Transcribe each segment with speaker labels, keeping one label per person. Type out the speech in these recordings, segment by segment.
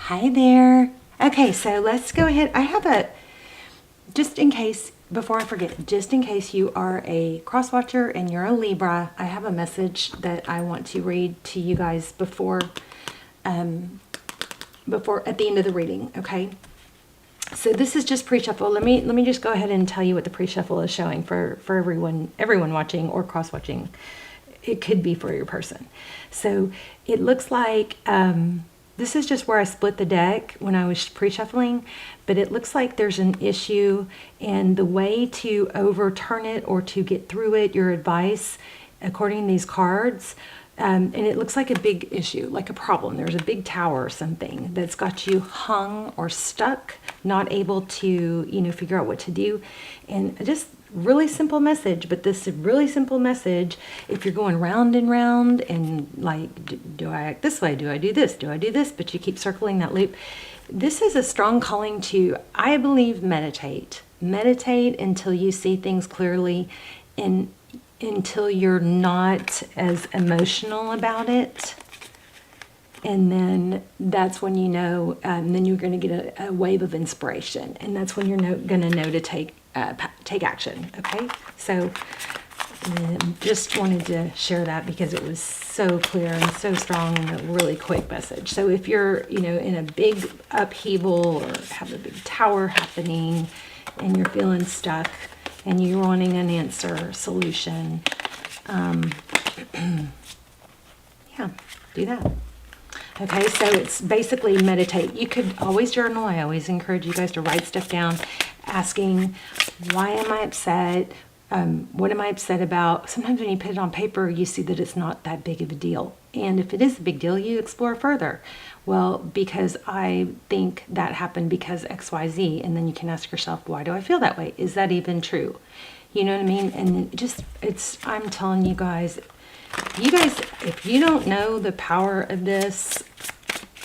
Speaker 1: Hi there. Okay, so let's go ahead. I have a, just in case, before I forget, just in case you are a cross watcher and you're a Libra, I have a message that I want to read to you guys before at the end of the reading, okay? So this is just pre-shuffle. Let me just go ahead and tell you what the pre-shuffle is showing for everyone watching or cross watching. It could be for your person. So it looks like this is just where I split the deck when I was pre-shuffling, but it looks like there's an issue, and the way to overturn it or to get through it, your advice, according to these cards, and it looks like a big issue, like a problem. There's a big tower or something that's got you hung or stuck, not able to, figure out what to do. And just really simple message, but this really simple message, if you're going round and round and like, do I act this way? Do I do this? Do I do this? But you keep circling that loop. This is a strong calling to, I believe, meditate. Meditate until you see things clearly and until you're not as emotional about it. And then that's when then you're going to get a wave of inspiration. And that's when you're going to know to take action. Okay, so just wanted to share that because it was so clear and so strong and a really quick message. So if you're in a big upheaval or have a big tower happening and you're feeling stuck and you're wanting an answer, solution, yeah, do that. Okay, so it's basically meditate. You could always journal. I always encourage you guys to write stuff down, asking, why am I upset? What am I upset about? Sometimes when you put it on paper, you see that it's not that big of a deal. And if it is a big deal, you explore further. Well, because I think that happened because X, Y, Z. And then you can ask yourself, why do I feel that way? Is that even true? You know what I mean? And I'm telling you guys, if you don't know the power of this,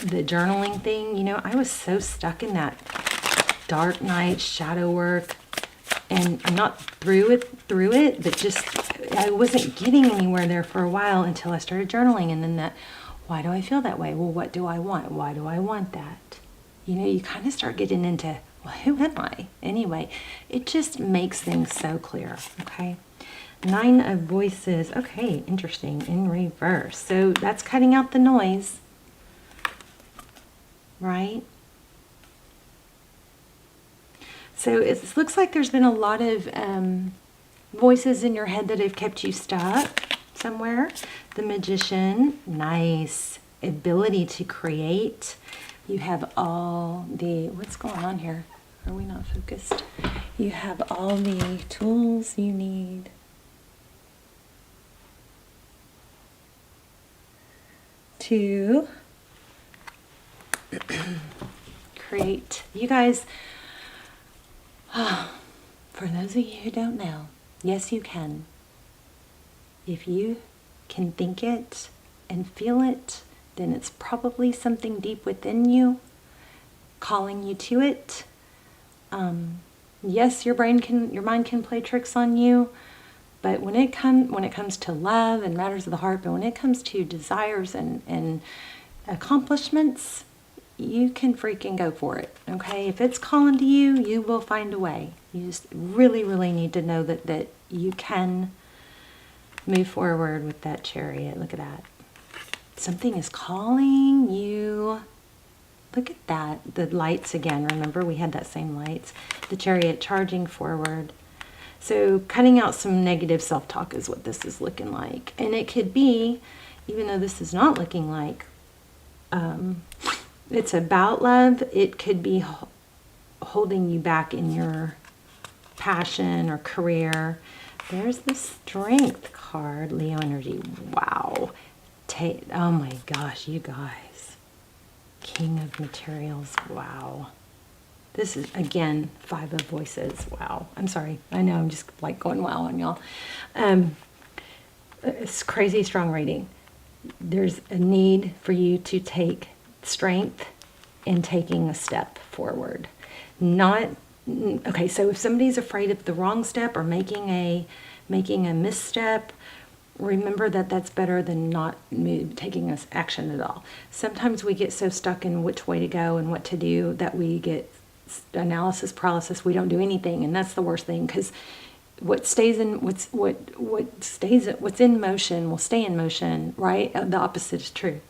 Speaker 1: the journaling thing, I was so stuck in that dark night shadow work, and I'm not through it, but just I wasn't getting anywhere there for a while until I started journaling. And then why do I feel that way? Well, what do I want? Why do I want that? You kind of start getting into, well, who am I anyway? It just makes things so clear. Okay. 9 of Voices. Okay, interesting. In reverse. So that's cutting out the noise, right? So it looks like there's been a lot of voices in your head that have kept you stuck somewhere. The Magician. Nice. Ability to create. You have all the... What's going on here? Are we not focused? You have all the tools you need to create. You guys, for those of you who don't know, yes, you can. If you can think it and feel it, then it's probably something deep within you calling you to it. Yes, your mind can play tricks on you. But when it comes to love and matters of the heart, but when it comes to desires and accomplishments, you can freaking go for it. Okay, if it's calling to you, you will find a way. You just really, really need to know that you can move forward with that Chariot. Look at that. Something is calling you. Look at that. The lights again. Remember, we had that same lights. The Chariot charging forward. So cutting out some negative self-talk is what this is looking like. And it could be, even though this is not looking like it's about love, it could be holding you back in your passion or career. There's the Strength card, Leo energy. Wow. Oh my gosh, you guys. King of Materials. Wow. This is, again, 5 of Voices. Wow. I'm sorry. I know I'm just like going wow on y'all. It's crazy strong reading. There's a need for you to take strength in taking a step forward. Okay, so if somebody's afraid of the wrong step or making a misstep, remember that that's better than not taking us action at all. Sometimes we get so stuck in which way to go and what to do that we get analysis paralysis. We don't do anything, and that's the worst thing, because what's in motion will stay in motion, right? The opposite is true.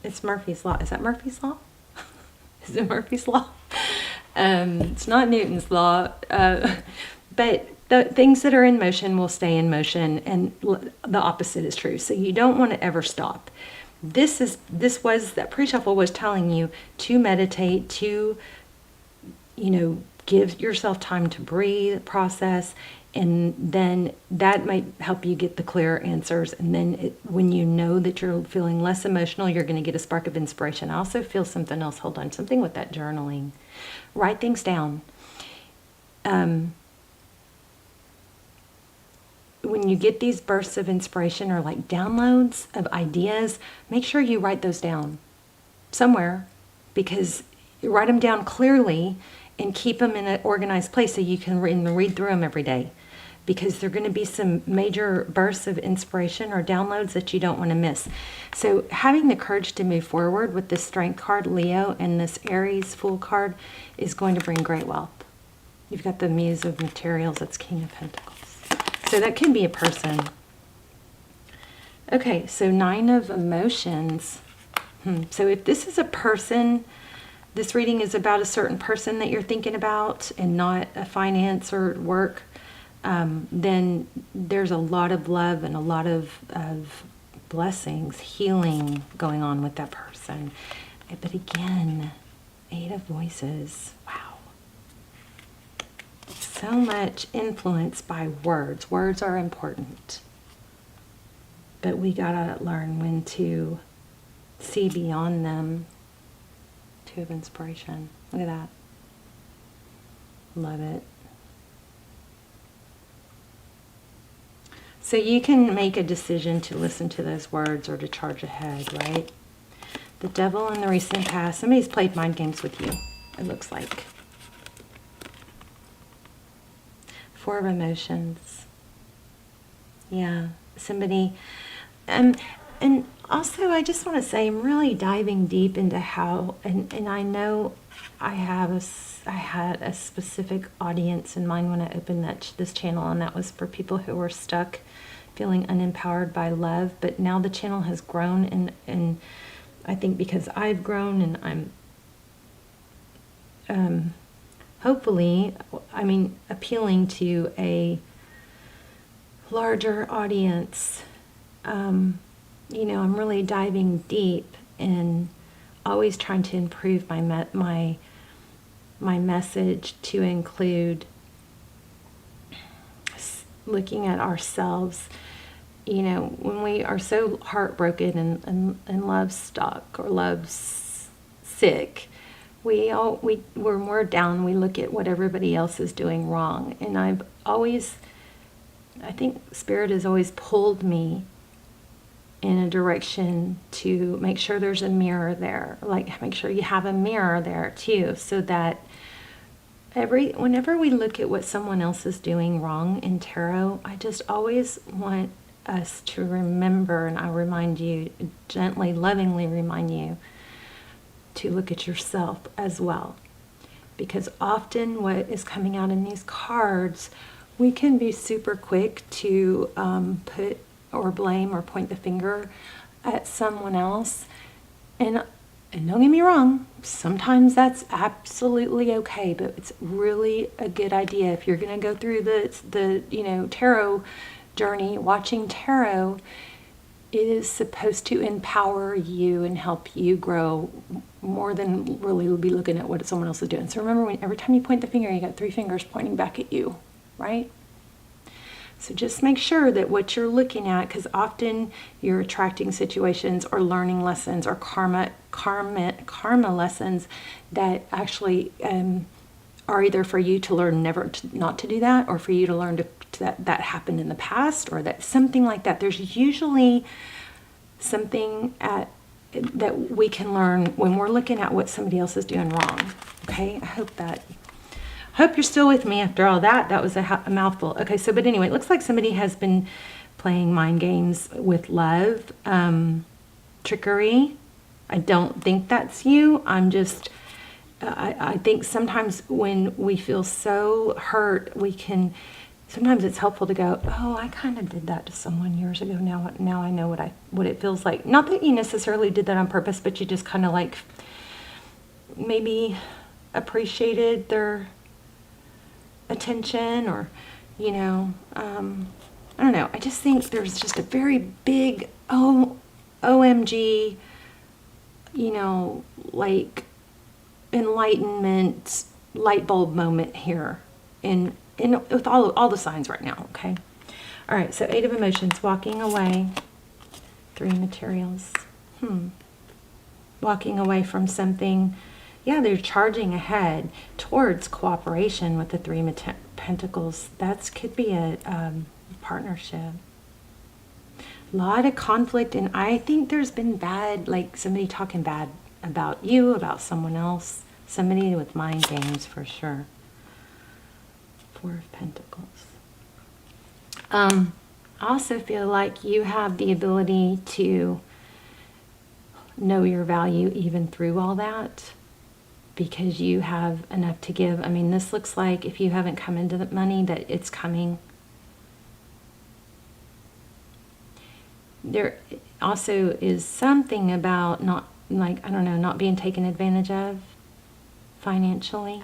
Speaker 1: It's Murphy's Law. Is that Murphy's Law? Is it Murphy's Law? It's not Newton's Law. But the things that are in motion will stay in motion, and the opposite is true. So you don't want to ever stop. That pre-shuffle was telling you to meditate, to, give yourself time to breathe, process, and then that might help you get the clear answers. And then when you know that you're feeling less emotional, you're going to get a spark of inspiration. I also feel something else. Hold on, something with that journaling. Write things down. When you get these bursts of inspiration or like downloads of ideas, make sure you write those down somewhere, because you write them down clearly and keep them in an organized place so you can read through them every day, because there are going to be some major bursts of inspiration or downloads that you don't want to miss. So having the courage to move forward with this Strength card, Leo, and this Aries Fool card is going to bring great wealth. You've got the Muse of Materials, that's King of Pentacles. So that can be a person. Okay, so 9 of Emotions. So if this is a person, this reading is about a certain person that you're thinking about and not a finance or work, then there's a lot of love and a lot of blessings, healing going on with that person. But again, 8 of Voices. Wow. So much influence by words. Words are important. But we gotta learn when to see beyond them. 2 of Inspiration. Look at that. Love it. So you can make a decision to listen to those words or to charge ahead, right? The Devil in the recent past. Somebody's played mind games with you, it looks like. 4 of Emotions. Yeah, somebody. And also, I just want to say, I'm really diving deep into how, and I know I had a specific audience in mind when I opened this channel, and that was for people who were stuck, feeling unempowered by love. But now the channel has grown, and I think because I've grown, and I'm hopefully, appealing to a larger audience. I'm really diving deep and always trying to improve my message to include looking at ourselves. When we are so heartbroken and love stuck or love sick, we're more down. We look at what everybody else is doing wrong. And I think Spirit has always pulled me in a direction to make sure there's a mirror there. Like, make sure you have a mirror there too, so that whenever we look at what someone else is doing wrong in tarot, I just always want us to remember, and I remind you, gently, lovingly remind you, to look at yourself as well. Because often what is coming out in these cards, we can be super quick to put or blame or point the finger at someone else. And don't get me wrong, sometimes that's absolutely okay, but it's really a good idea if you're going to go through the tarot journey, watching tarot. It is supposed to empower you and help you grow more than really be looking at what someone else is doing. So remember, every time you point the finger, you got 3 fingers pointing back at you, right? So just make sure that what you're looking at, because often you're attracting situations or learning lessons or karma lessons that actually are either for you to learn not to do that, or for you to learn that happened in the past, or that something like that. There's usually something that we can learn when we're looking at what somebody else is doing wrong. Okay, I hope you're still with me after all that. That was a mouthful. Okay, but anyway, it looks like somebody has been playing mind games with love, trickery. I don't think that's you. I think sometimes when we feel so hurt, sometimes it's helpful to go, oh, I kind of did that to someone years ago. Now I know what it feels like. Not that you necessarily did that on purpose, but you just kind of like maybe appreciated their attention, or, I don't know. I just think there's just a very big OMG, like enlightenment light bulb moment here in with all the signs right now. Okay. All right. So 8 of emotions, walking away. 3 materials. Walking away from something. Yeah, they're charging ahead towards cooperation with the 3 Pentacles. That could be a partnership. A lot of conflict, and I think there's been bad, like somebody talking bad about you, about someone else. Somebody with mind games for sure. 4 of Pentacles. I also feel like you have the ability to know your value even through all that, because you have enough to give. I mean, this looks like if you haven't come into the money, that it's coming. There also is something about not being taken advantage of financially.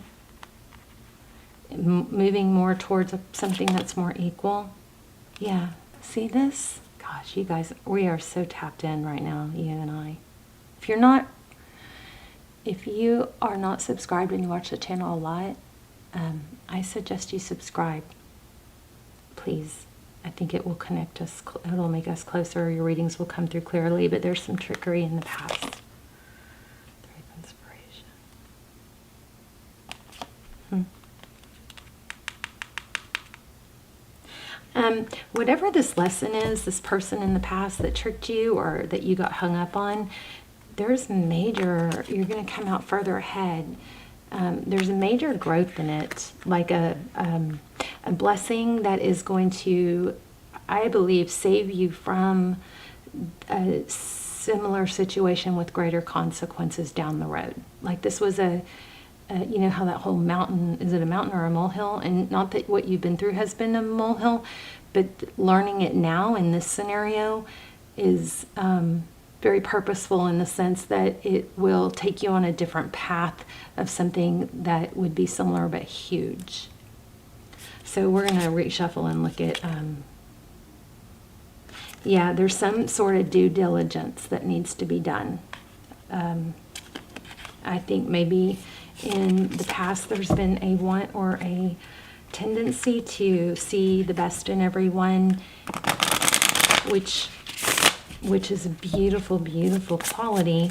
Speaker 1: Moving more towards something that's more equal. Yeah. See this? Gosh, you guys, we are so tapped in right now, you and I. If you are not subscribed and you watch the channel a lot, I suggest you subscribe. Please. I think it will connect us. It'll make us closer. Your readings will come through clearly, but there's some trickery in the past. 3 of inspiration. Whatever this lesson is, this person in the past that tricked you or that you got hung up on, you're going to come out further ahead. There's a major growth in it, like a blessing that is going to, I believe, save you from a similar situation with greater consequences down the road. Like this was you know how that whole mountain, is it a mountain or a molehill? And not that what you've been through has been a molehill, but learning it now in this scenario is very purposeful in the sense that it will take you on a different path of something that would be similar but huge. So we're going to reshuffle and look at, yeah, there's some sort of due diligence that needs to be done. I think maybe in the past there's been a want or a tendency to see the best in everyone, which is a beautiful, beautiful quality.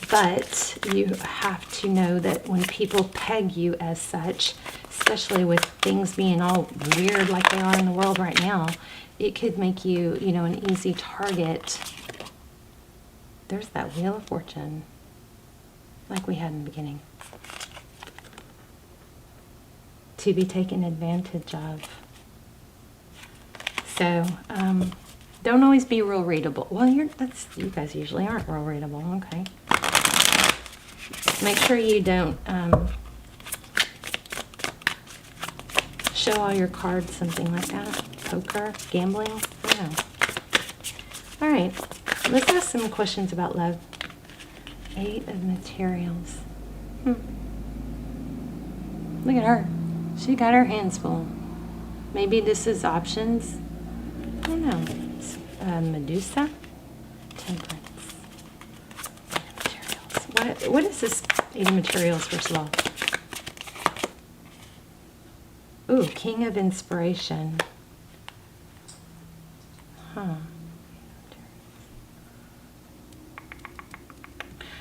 Speaker 1: But you have to know that when people peg you as such, especially with things being all weird like they are in the world right now, it could make you, an easy target. There's that Wheel of Fortune, like we had in the beginning. To be taken advantage of. So, don't always be real readable. Well, you guys usually aren't real readable. Okay. Make sure you don't show all your cards, something like that. Poker, gambling, I don't know. All right, let's ask some questions about love. 8 of Materials. Look at her. She got her hands full. Maybe this is options. I don't know. Medusa. Temperance. 8 of Materials. What is this 8 of Materials, first of all? Ooh, King of Inspiration.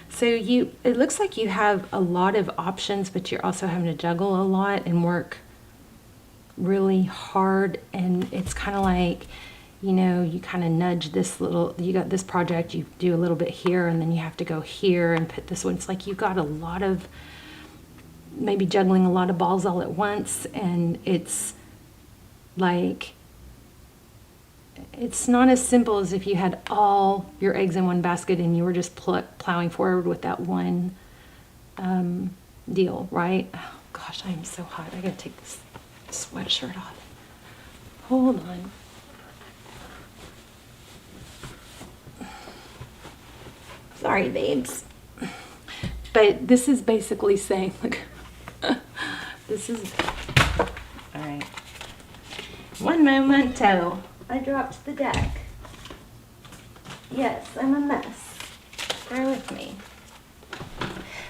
Speaker 1: So it looks like you have a lot of options, but you're also having to juggle a lot and work really hard. And it's kind of like, you kind of nudge this you got this project, you do a little bit here, and then you have to go here and put this one. It's like you've got a lot of, maybe juggling a lot of balls all at once. And it's like, it's not as simple as if you had all your eggs in one basket and you were just plowing forward with that one deal, right? Oh gosh, I am so hot. I gotta take this sweatshirt off. Hold on. Sorry, babes. But this is basically saying, look, this is, all right. One momento. I dropped the deck. Yes, I'm a mess. Bear with me.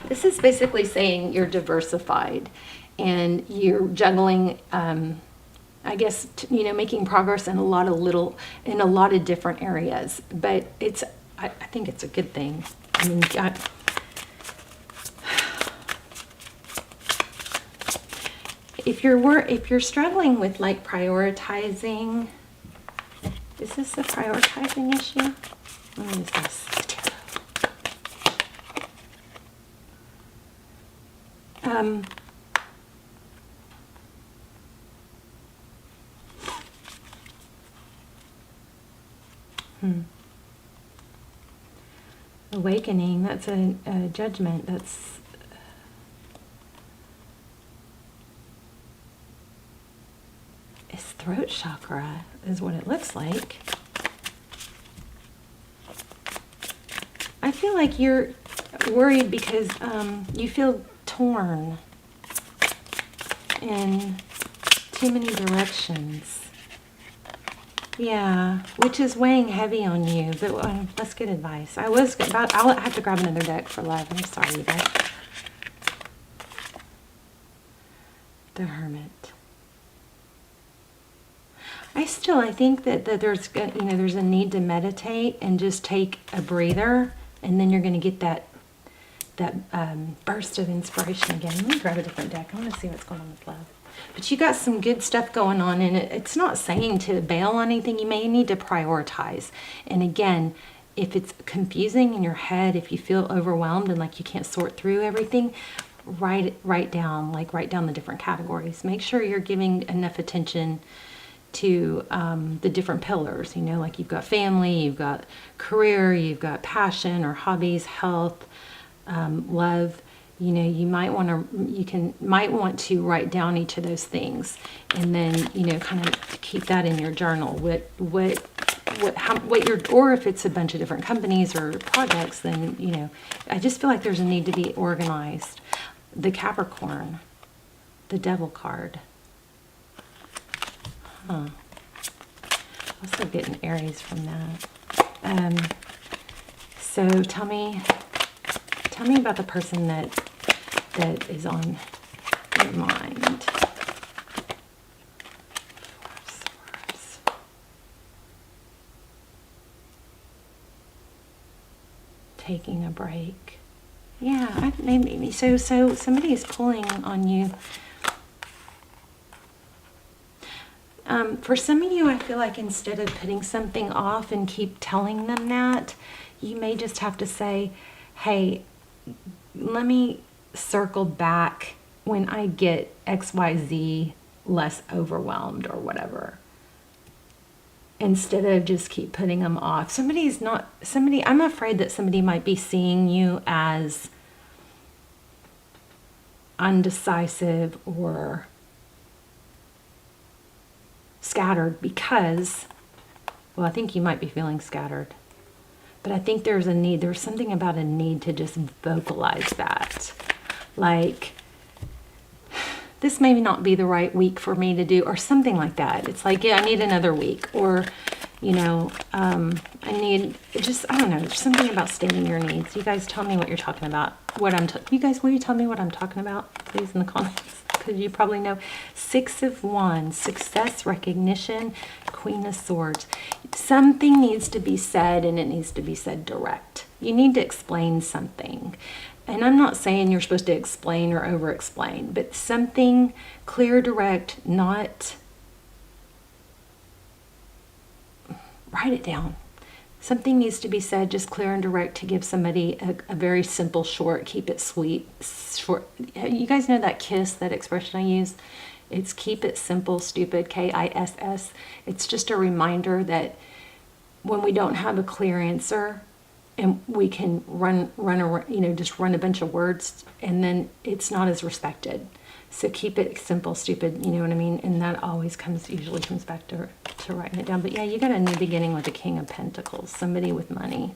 Speaker 1: This is basically saying you're diversified and you're juggling, I guess, making progress in a lot of different areas. But I think it's a good thing. I mean, if you're struggling with like prioritizing, is this a prioritizing issue? Let me use this. Awakening, that's a judgment. That's it's throat chakra is what it looks like. I feel like you're worried because you feel torn in too many directions. Yeah, which is weighing heavy on you. But let's get advice. I'll have to grab another deck for love. I'm sorry, you guys. The Hermit. I think that there's a need to meditate and just take a breather, and then you're going to get that burst of inspiration again. Let me grab a different deck. I want to see what's going on with love. But you got some good stuff going on, and it's not saying to bail on anything. You may need to prioritize. And again, if it's confusing in your head, if you feel overwhelmed and like you can't sort through everything, write down the different categories. Make sure you're giving enough attention to the different pillars. Like you've got family, you've got career, you've got passion or hobbies, health, love. You might want to write down each of those things, and then kind of keep that in your journal. Or if it's a bunch of different companies or projects, then I just feel like there's a need to be organized. The Capricorn, the Devil card. Also getting Aries from that. So tell me about the person that is on your mind. Swords. Taking a break. Yeah, maybe so somebody is pulling on you. For some of you, I feel like instead of putting something off and keep telling them that, you may just have to say, hey, let me circle back when I get XYZ less overwhelmed or whatever. Instead of just keep putting them off. I'm afraid that somebody might be seeing you as undecisive or scattered because, I think you might be feeling scattered. But I think there's something about a need to just vocalize that. Like, this may not be the right week for me to do, or something like that. It's like, I need another week. Or, I need, I don't know, there's something about stating your needs. You guys tell me what you're talking about. You guys, will you tell me what I'm talking about, please, in the comments? Because you probably know. 6 of Wands, success, recognition, Queen of Swords. Something needs to be said, and it needs to be said direct. You need to explain something. And I'm not saying you're supposed to explain or over-explain, but something clear, direct, not... Write it down. Something needs to be said just clear and direct to give somebody a very simple, short, keep it sweet, short. You guys know that KISS, that expression I use? It's keep it simple, stupid, KISS. It's just a reminder that when we don't have a clear answer and we can just run a bunch of words, and then it's not as respected. So keep it simple, stupid, you know what I mean? And that always usually comes back to writing it down. But yeah, you got a new beginning with the King of Pentacles, somebody with money.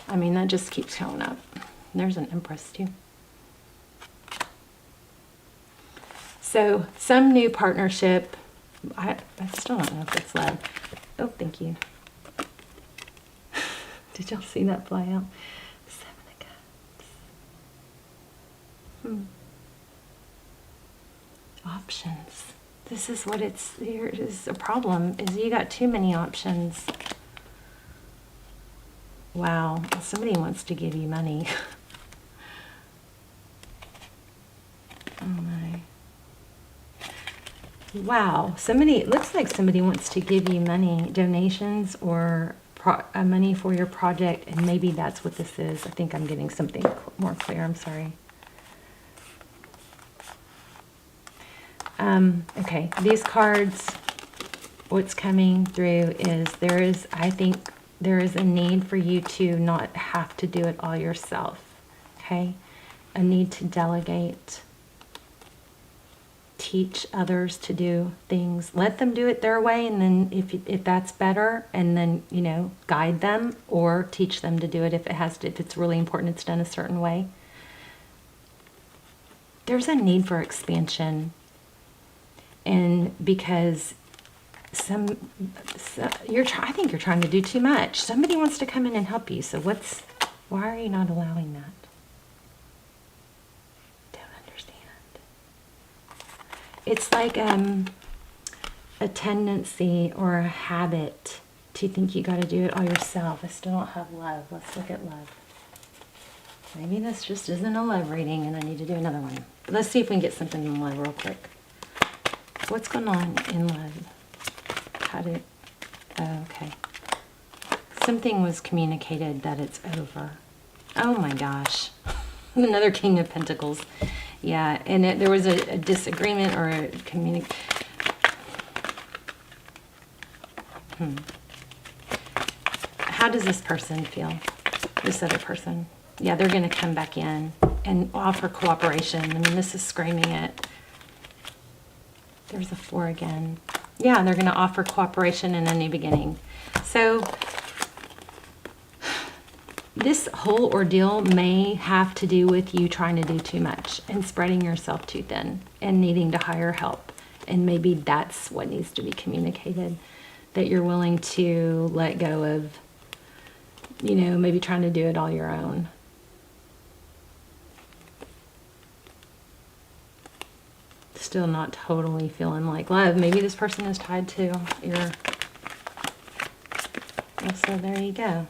Speaker 1: I mean, that just keeps showing up. There's an Empress too. So some new partnership. I still don't know if it's love. Oh, thank you. Did y'all see that fly out? Seven of Cups. Options. This is what here is a problem, is you got too many options. Wow, somebody wants to give you money. Oh my. Wow, it looks like somebody wants to give you money, donations, or money for your project, and maybe that's what this is. I think I'm getting something more clear. I'm sorry. Okay, these cards, what's coming through is I think there is a need for you to not have to do it all yourself, okay? A need to delegate, teach others to do things, let them do it their way, and then if that's better, and then, you know, guide them or teach them to do it if it's really important, it's done a certain way. There's a need for expansion. And because I think you're trying to do too much. Somebody wants to come in and help you. So why are you not allowing that? Don't understand. It's like a tendency or a habit to think you got to do it all yourself. I still don't have love. Let's look at love. Maybe this just isn't a love reading and I need to do another one. But let's see if we can get something in love real quick. What's going on in love? Okay. Something was communicated that it's over. Oh my gosh. Another King of Pentacles. Yeah, and there was a disagreement or a How does this person feel? This other person? Yeah, they're going to come back in and offer cooperation. I mean, this is screaming it. There's a 4 again. Yeah, they're going to offer cooperation and a new beginning. So this whole ordeal may have to do with you trying to do too much and spreading yourself too thin and needing to hire help. And maybe that's what needs to be communicated, that you're willing to let go of, you know, maybe trying to do it all your own. Still not totally feeling like love. Maybe this person is tied to your... So there you go.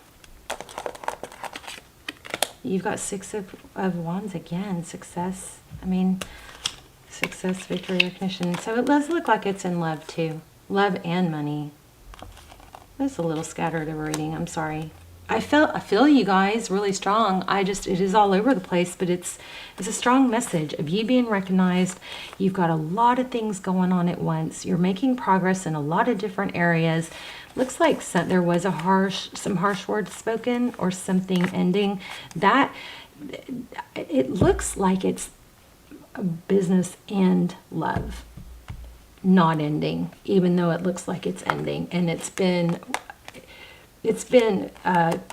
Speaker 1: You've got 6 of Wands again. Success. I mean, success, victory, recognition. So it does look like it's in love too. Love and money. That's a little scattered of a reading. I'm sorry. I feel you guys really strong. It is all over the place, but it's a strong message of you being recognized. You've got a lot of things going on at once. You're making progress in a lot of different areas. Looks like there was some harsh words spoken or something ending. That it looks like it's a business and love not ending, even though it looks like it's ending, and it's been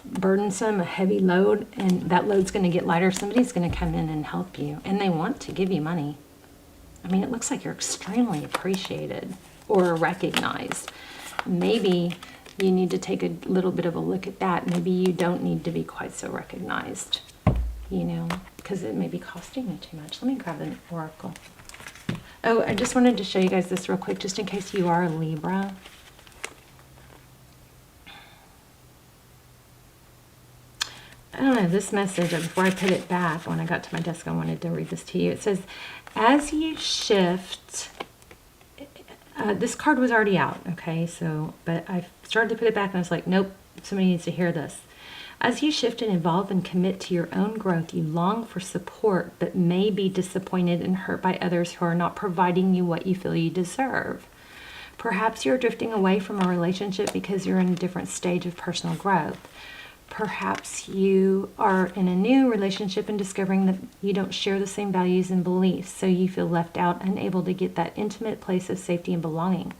Speaker 1: burdensome, a heavy load, and that load's going to get lighter. Somebody's going to come in and help you, and they want to give you money. I mean, it looks like you're extremely appreciated or recognized. Maybe you need to take a little bit of a look at that. Maybe you don't need to be quite so recognized, you know, because it may be costing you too much. Let me grab an oracle. Oh, I just wanted to show you guys this real quick, just in case you are a Libra. I don't know, this message, before I put it back, when I got to my desk, I wanted to read this to you. It says, as you shift, this card was already out, okay, so, but I started to put it back and I was like, nope, somebody needs to hear this. As you shift and evolve and commit to your own growth, you long for support, but may be disappointed and hurt by others who are not providing you what you feel you deserve. Perhaps you're drifting away from a relationship because you're in a different stage of personal growth. Perhaps you are in a new relationship and discovering that you don't share the same values and beliefs, so you feel left out, unable to get that intimate place of safety and belonging.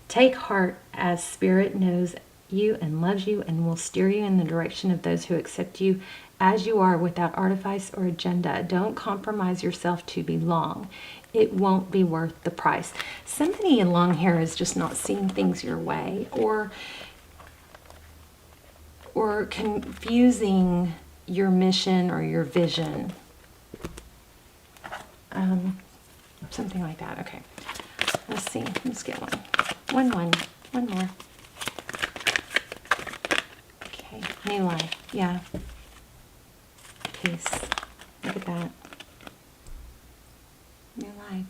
Speaker 1: Take heart, as Spirit knows you and loves you and will steer you in the direction of those who accept you as you are without artifice or agenda. Don't compromise yourself to belong. It won't be worth the price. Somebody along here is just not seeing things your way, or confusing your mission or your vision. Something like that. Okay. Let's see. Let's get one. One more. Okay. New life. Yeah. Peace. Look at that. New life.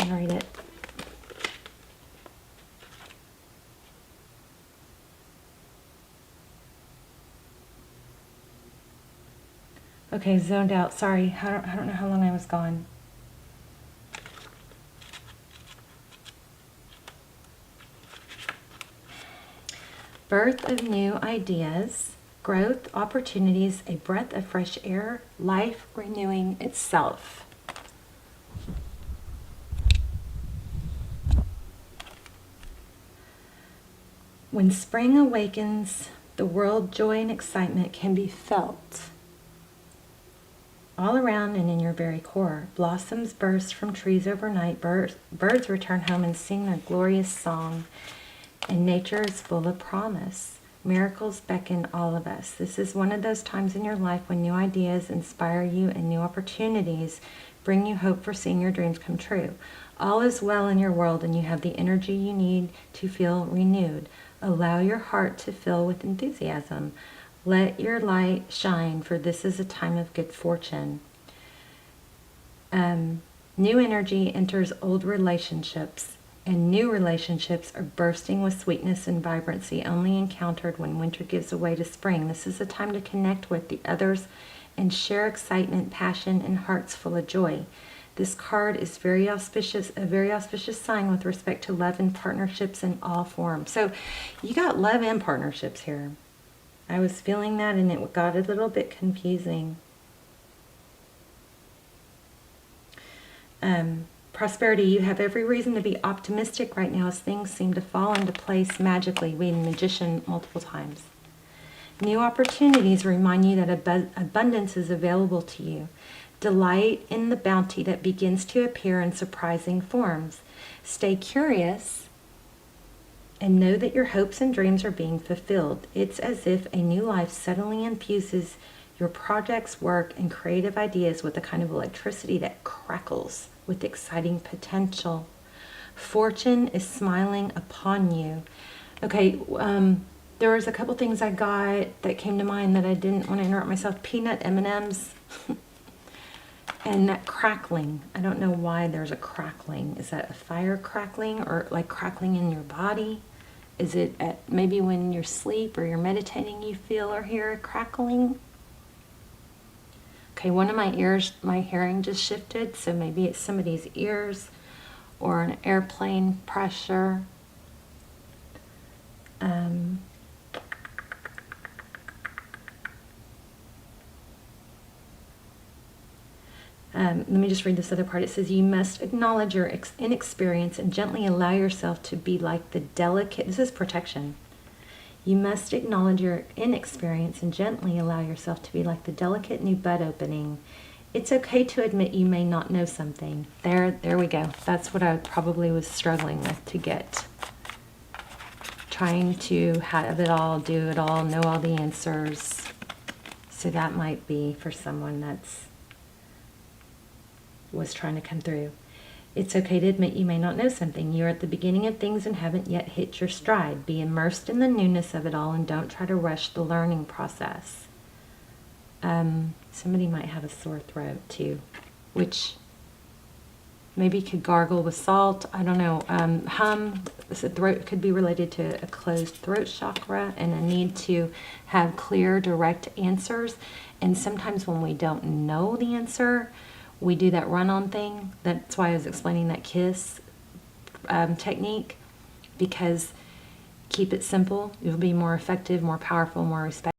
Speaker 1: I'll read it. Okay, zoned out. Sorry, I don't know how long I was gone. Birth of new ideas, growth, opportunities, a breath of fresh air, life renewing itself. When spring awakens, the world, joy and excitement can be felt all around and in your very core. Blossoms burst from trees overnight, birds return home and sing their glorious song, and nature is full of promise. Miracles beckon all of us. This is one of those times in your life when new ideas inspire you and new opportunities bring you hope for seeing your dreams come true. All is well in your world and you have the energy you need to feel renewed. Allow your heart to fill with enthusiasm. Let your light shine, for this is a time of good fortune. New energy enters old relationships, and new relationships are bursting with sweetness and vibrancy, only encountered when winter gives way to spring. This is a time to connect with the others and share excitement, passion, and hearts full of joy. This card is very auspicious, a very auspicious sign with respect to love and partnerships in all forms. So you got love and partnerships here. I was feeling that and it got a little bit confusing. Prosperity, you have every reason to be optimistic right now as things seem to fall into place magically. We had magician multiple times. New opportunities remind you that abundance is available to you. Delight in the bounty that begins to appear in surprising forms. Stay curious and know that your hopes and dreams are being fulfilled. It's as if a new life suddenly infuses your projects, work, and creative ideas with a kind of electricity that crackles with exciting potential. Fortune is smiling upon you. Okay, there was a couple things I got that came to mind that I didn't want to interrupt myself. Peanut M&Ms. And that crackling. I don't know why there's a crackling. Is that a fire crackling or like crackling in your body? Is it at maybe when you're asleep or you're meditating you feel or hear a crackling? Okay, one of my ears, my hearing just shifted, so maybe it's somebody's ears or an airplane pressure. Let me just read this other part. It says, you must acknowledge your inexperience and gently allow yourself to be like the delicate, this is protection. You must acknowledge your inexperience and gently allow yourself to be like the delicate new bud opening. It's okay to admit you may not know something. There we go. That's what I probably was struggling with to get. Trying to have it all, do it all, know all the answers. So that might be for someone was trying to come through. It's okay to admit you may not know something. You're at the beginning of things and haven't yet hit your stride. Be immersed in the newness of it all and don't try to rush the learning process. Somebody might have a sore throat too, which Maybe you could gargle with salt. I don't know. Hum. So throat could be related to a closed throat chakra and a need to have clear, direct answers. And sometimes when we don't know the answer, we do that run-on thing. That's why I was explaining that kiss technique, because keep it simple. You'll be more effective, more powerful, more respectful.